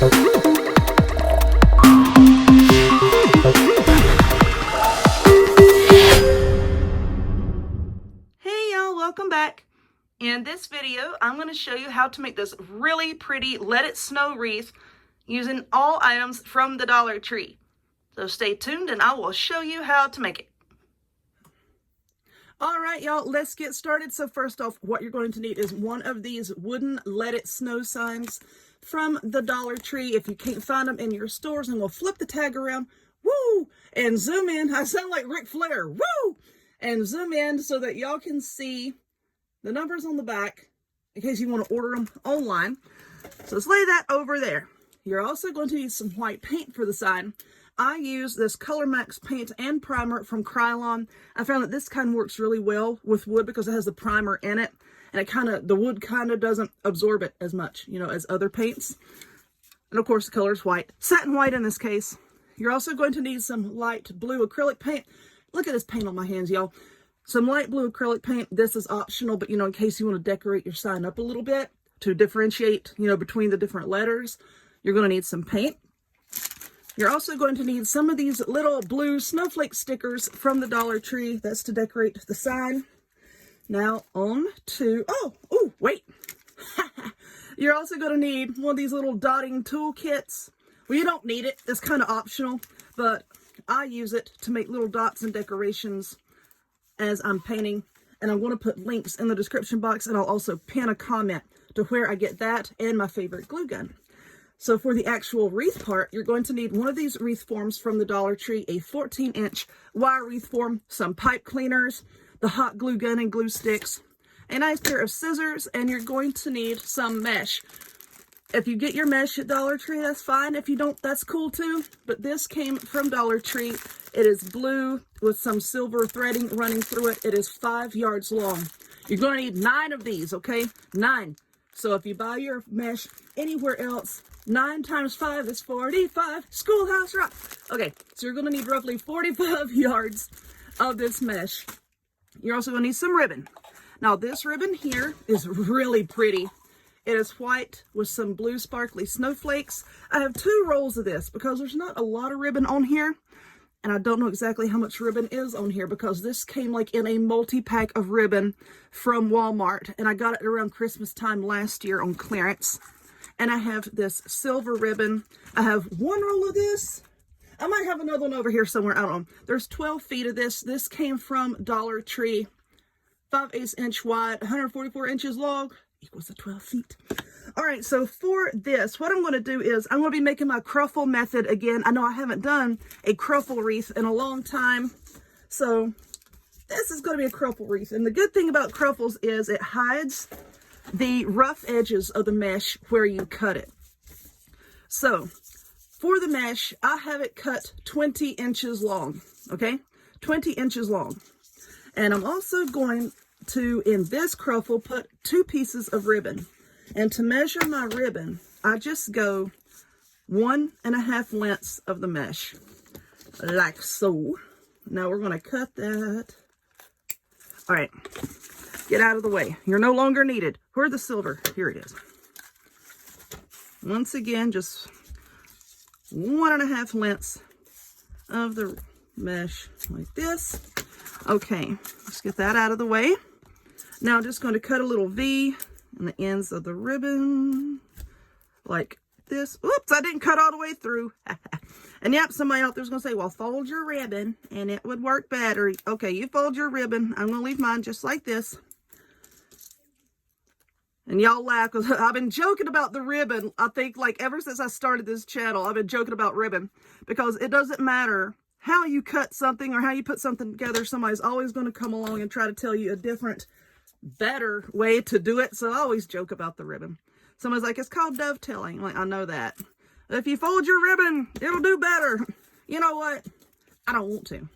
Welcome back. In this video, I'm going to show you how to make this really pretty Let It Snow wreath using all items from the Dollar Tree. So stay tuned and I will show you how to make it. All right, y'all, let's get started. So first off, what you're going to need is one of these wooden Let It Snow signs from the Dollar Tree. If you can't find them in your stores, and we'll flip the tag around, woo, and zoom in. I sound like Ric Flair, woo, and zoom in so that y'all can see the numbers on the back in case you want to order them online. So let's lay that over there. You're also going to need some white paint for the sign. I use this Color Max paint and primer from Krylon. I found that this kind works really well with wood because it has the primer in it, and the wood kind of doesn't absorb it as much, as other paints. And of course the color is white, satin white in this case. You're also going to need some light blue acrylic paint. Look at this paint on my hands, y'all. Some light blue acrylic paint. This is optional, but in case you want to decorate your sign up a little bit to differentiate, between the different letters, you're going to need some paint. You're also going to need some of these little blue snowflake stickers from the Dollar Tree. That's to decorate the sign. Now on to, wait. You're also going to need one of these little dotting tool kits. Well, you don't need it. It's kind of optional, but I use it to make little dots and decorations as I'm painting, and I'm going to put links in the description box, and I'll also pin a comment to where I get that and my favorite glue gun. So for the actual wreath part, you're going to need one of these wreath forms from the Dollar Tree, a 14-inch wire wreath form, some pipe cleaners, the hot glue gun and glue sticks, a nice pair of scissors, and you're going to need some mesh. If you get your mesh at Dollar Tree, that's fine. If you don't, that's cool too. But this came from Dollar Tree. It is blue with some silver threading running through it. It is 5 yards long. You're going to need 9 of these, okay? 9. So if you buy your mesh anywhere else, 9 times 5 is 45. Schoolhouse rock. Okay, so you're going to need roughly 45 yards of this mesh. You're also going to need some ribbon. Now this ribbon here is really pretty. It is white with some blue sparkly snowflakes. I have 2 rolls of this because there's not a lot of ribbon on here. And I don't know exactly how much ribbon is on here because this came like in a multi-pack of ribbon from Walmart. And I got it around Christmas time last year on clearance. And I have this silver ribbon. I have 1 roll of this. I might have another one over here somewhere. I don't know. There's 12 feet of this. This came from Dollar Tree. 5/8 inch wide, 144 inches long. Equals the 12 feet. All right, so for this, what I'm going to do is I'm going to be making my cruffle method again. I know I haven't done a cruffle wreath in a long time, so this is going to be a cruffle wreath. And the good thing about cruffles is it hides the rough edges of the mesh where you cut it. So for the mesh, I have it cut 20 inches long, okay? 20 inches long. And I'm also going to, in this cruffle, put 2 pieces of ribbon. And to measure my ribbon, I just go 1.5 lengths of the mesh, like so. Now we're going to cut that. All right, get out of the way. You're no longer needed. Where's the silver? Here it is. Once again, just 1.5 lengths of the mesh, like this. Okay, let's get that out of the way. Now I'm just going to cut a little V in the ends of the ribbon, like this. Oops, I didn't cut all the way through. And yep, somebody out there's going to say, well, fold your ribbon and it would work better. Okay, you fold your ribbon. I'm going to leave mine just like this. And y'all laugh because I've been joking about the ribbon. I think like ever since I started this channel, I've been joking about ribbon because it doesn't matter how you cut something or how you put something together. Somebody's always going to come along and try to tell you a different, better way to do it. So I always joke about the ribbon. Somebody's like, it's called dovetailing. I'm like, I know that. If you fold your ribbon, it'll do better. You know what? I don't want to.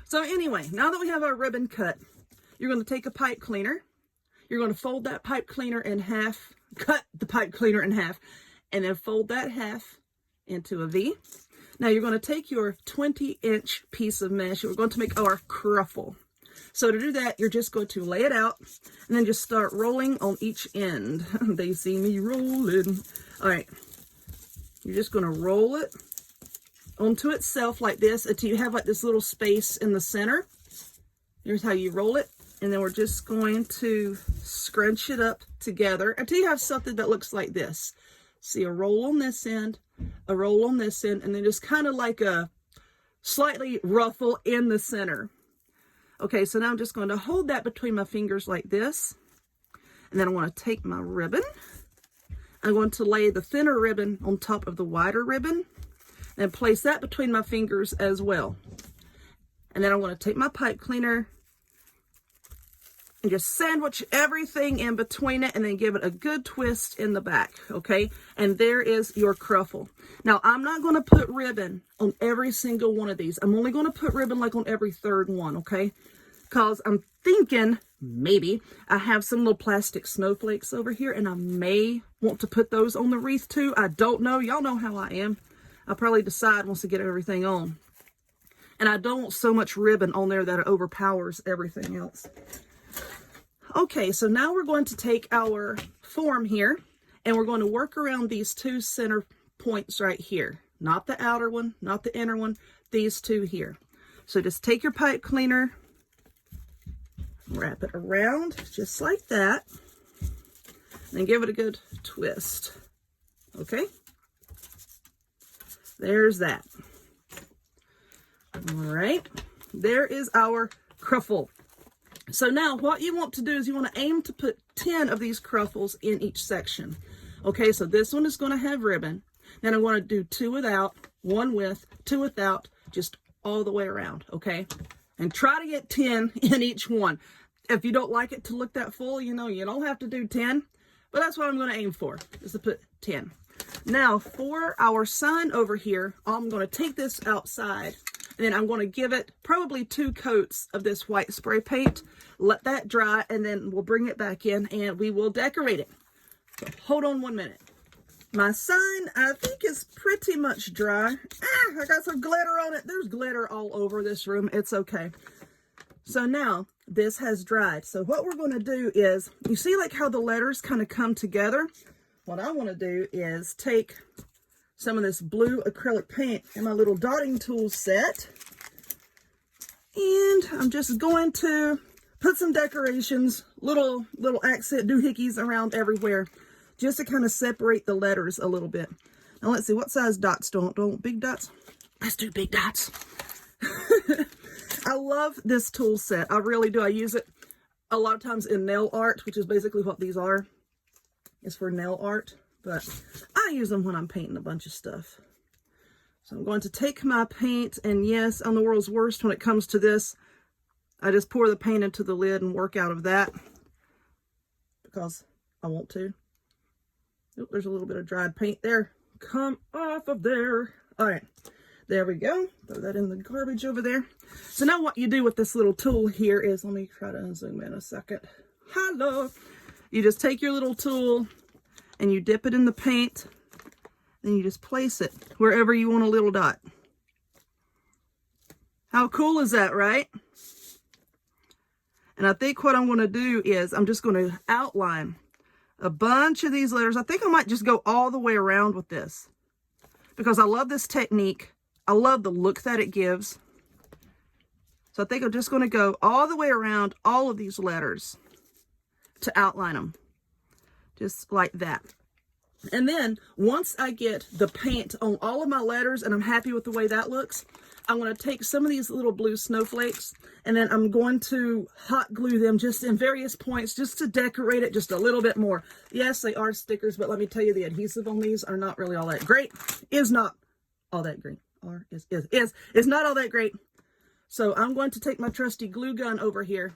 So anyway, now that we have our ribbon cut, you're going to take a pipe cleaner. You're going to fold that pipe cleaner in half, cut the pipe cleaner in half, and then fold that half into a V. Now you're going to take your 20-inch piece of mesh. We're going to make our cruffle. So to do that, you're just going to lay it out and then just start rolling on each end. They see me rolling. All right. You're just going to roll it onto itself like this until you have like this little space in the center. Here's how you roll it. And then we're just going to scrunch it up together until you have something that looks like this. See, a roll on this end, a roll on this end, and then just kind of like a slightly ruffle in the center. Okay, so now I'm just going to hold that between my fingers like this. And then I want to take my ribbon. I'm going to lay the thinner ribbon on top of the wider ribbon and place that between my fingers as well. And then I want to take my pipe cleaner and just sandwich everything in between it and then give it a good twist in the back, okay? And there is your cruffle. Now, I'm not going to put ribbon on every single one of these. I'm only going to put ribbon like on every third one, okay? Because I'm thinking maybe I have some little plastic snowflakes over here and I may want to put those on the wreath too. I don't know. Y'all know how I am. I'll probably decide once I get everything on. And I don't want so much ribbon on there that it overpowers everything else. Okay, so now we're going to take our form here and we're going to work around these two center points right here. Not the outer one, not the inner one, these two here. So just take your pipe cleaner, wrap it around just like that, and give it a good twist. Okay? There's that. All right, there is our cruffle. So now what you want to do is you want to aim to put 10 of these cruffles in each section. Okay, so this one is going to have ribbon. Then I'm going to do 2 without, 1 with, 2 without, just all the way around, okay? And try to get 10 in each one. If you don't like it to look that full, you know, you don't have to do 10, but that's what I'm going to aim for, is to put 10. Now, for our sign over here, I'm going to take this outside, and then I'm going to give it probably 2 coats of this white spray paint. Let that dry, and then we'll bring it back in, and we will decorate it. So hold on 1 minute. My sign, I think, is pretty much dry. I got some glitter on it. There's glitter all over this room. It's okay. So now, this has dried. So what we're going to do is, you see like how the letters kind of come together? What I want to do is take some of this blue acrylic paint in my little dotting tool set. And I'm just going to put some decorations, little accent doohickeys around everywhere, just to kind of separate the letters a little bit. Now let's see, what size dots don't want big dots? Let's do big dots. I love this tool set. I really do. I use it a lot of times in nail art, which is basically what these are. It's for nail art, but I use them when I'm painting a bunch of stuff. So I'm going to take my paint, and yes, I'm the world's worst when it comes to this. I just pour the paint into the lid and work out of that because I want to. Oh, there's a little bit of dried paint there. Come off of there. All right, there we go. Throw that in the garbage over there. So now what you do with this little tool here is, let me try to zoom in a second. Hello. You just take your little tool and you dip it in the paint, and you just place it wherever you want a little dot. How cool is that, right? And I think what I'm going to do is I'm just going to outline a bunch of these letters. I think I might just go all the way around with this because I love this technique. I love the look that it gives. So I think I'm just going to go all the way around all of these letters to outline them, just like that. And then once I get the paint on all of my letters and I'm happy with the way that looks, I'm going to take some of these little blue snowflakes and then I'm going to hot glue them just in various points just to decorate it just a little bit more. Yes, they are stickers, but let me tell you, the adhesive on these are not really all that great. Is not all that great. Is not all that great. So I'm going to take my trusty glue gun over here,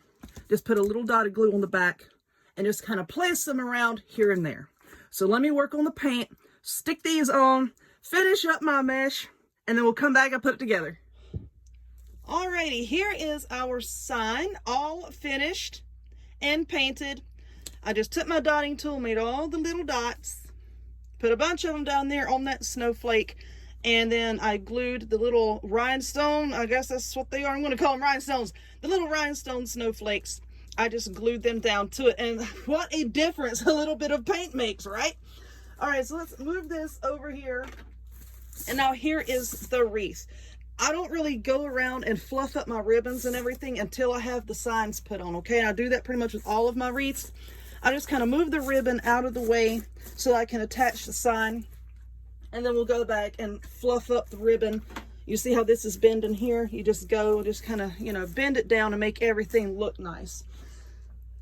just put a little dot of glue on the back, and just kind of place them around here and there. So let me work on the paint, stick these on, finish up my mesh, and then we'll come back and put it together. Alrighty, here is our sign, all finished and painted. I just took my dotting tool, made all the little dots, put a bunch of them down there on that snowflake, and then I glued the little rhinestone, I guess that's what they are, I'm going to call them rhinestones, the little rhinestone snowflakes. I just glued them down to it, and what a difference a little bit of paint makes, right? All right, so let's move this over here And now here is the wreath. I don't really go around and fluff up my ribbons and everything until I have the signs put on, okay? And I do that pretty much with all of my wreaths. I just kind of move the ribbon out of the way so I can attach the sign. And then we'll go back and fluff up the ribbon. You see how this is bending here? You just go, just kind of, you know, bend it down and make everything look nice.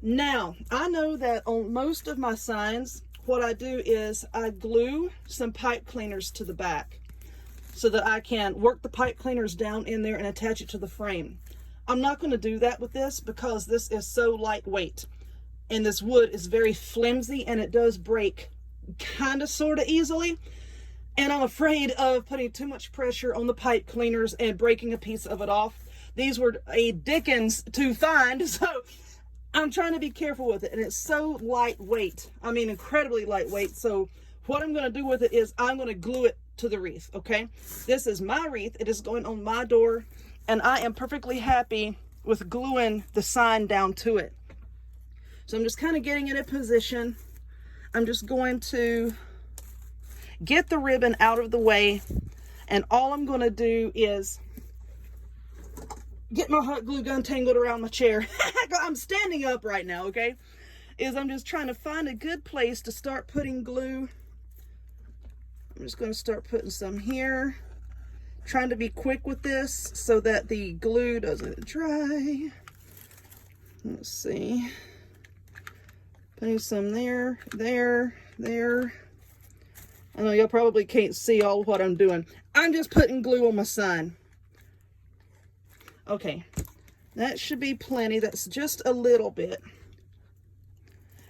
Now, I know that on most of my signs, what I do is I glue some pipe cleaners to the back so that I can work the pipe cleaners down in there and attach it to the frame. I'm not going to do that with this because this is so lightweight and this wood is very flimsy and it does break kind of sort of easily. And I'm afraid of putting too much pressure on the pipe cleaners and breaking a piece of it off. These were a dickens to find, so I'm trying to be careful with it. And it's so lightweight. I mean, incredibly lightweight. So what I'm going to do with it is I'm going to glue it to the wreath, okay? This is my wreath. It is going on my door. And I am perfectly happy with gluing the sign down to it. So I'm just kind of getting it in position. I'm just going to get the ribbon out of the way. And all I'm going to do is get my hot glue gun tangled around my chair. I'm standing up right now, okay? I'm just trying to find a good place to start putting glue. I'm just going to start putting some here. Trying to be quick with this so that the glue doesn't dry. Let's see. Putting some there, there, there. I know y'all probably can't see all of what I'm doing. I'm just putting glue on my sign. Okay, that should be plenty. That's just a little bit.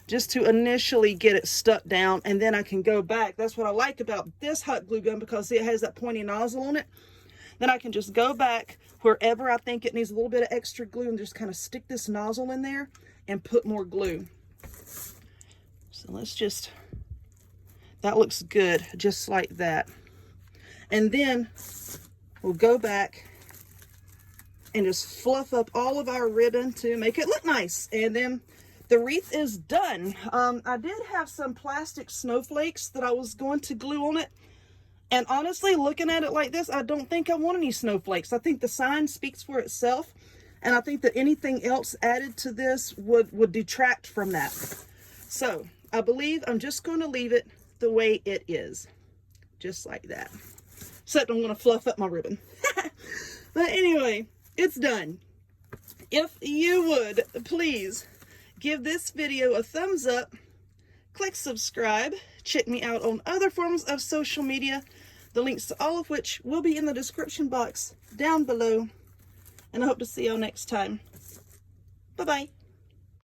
Just to initially get it stuck down, and then I can go back. That's what I like about this hot glue gun, because see, it has that pointy nozzle on it. Then I can just go back wherever I think it needs a little bit of extra glue and just kind of stick this nozzle in there and put more glue. So let's just, that looks good, just like that. And then we'll go back and just fluff up all of our ribbon to make it look nice. And then the wreath is done. I did have some plastic snowflakes that I was going to glue on it. And honestly, looking at it like this, I don't think I want any snowflakes. I think the sign speaks for itself. And I think that anything else added to this would detract from that. So I believe I'm just going to leave it the way it is. Just like that. Except I'm going to fluff up my ribbon. But anyway, it's done. If you would, please give this video a thumbs up, click subscribe, check me out on other forms of social media, the links to all of which will be in the description box down below, and I hope to see y'all next time. Bye-bye.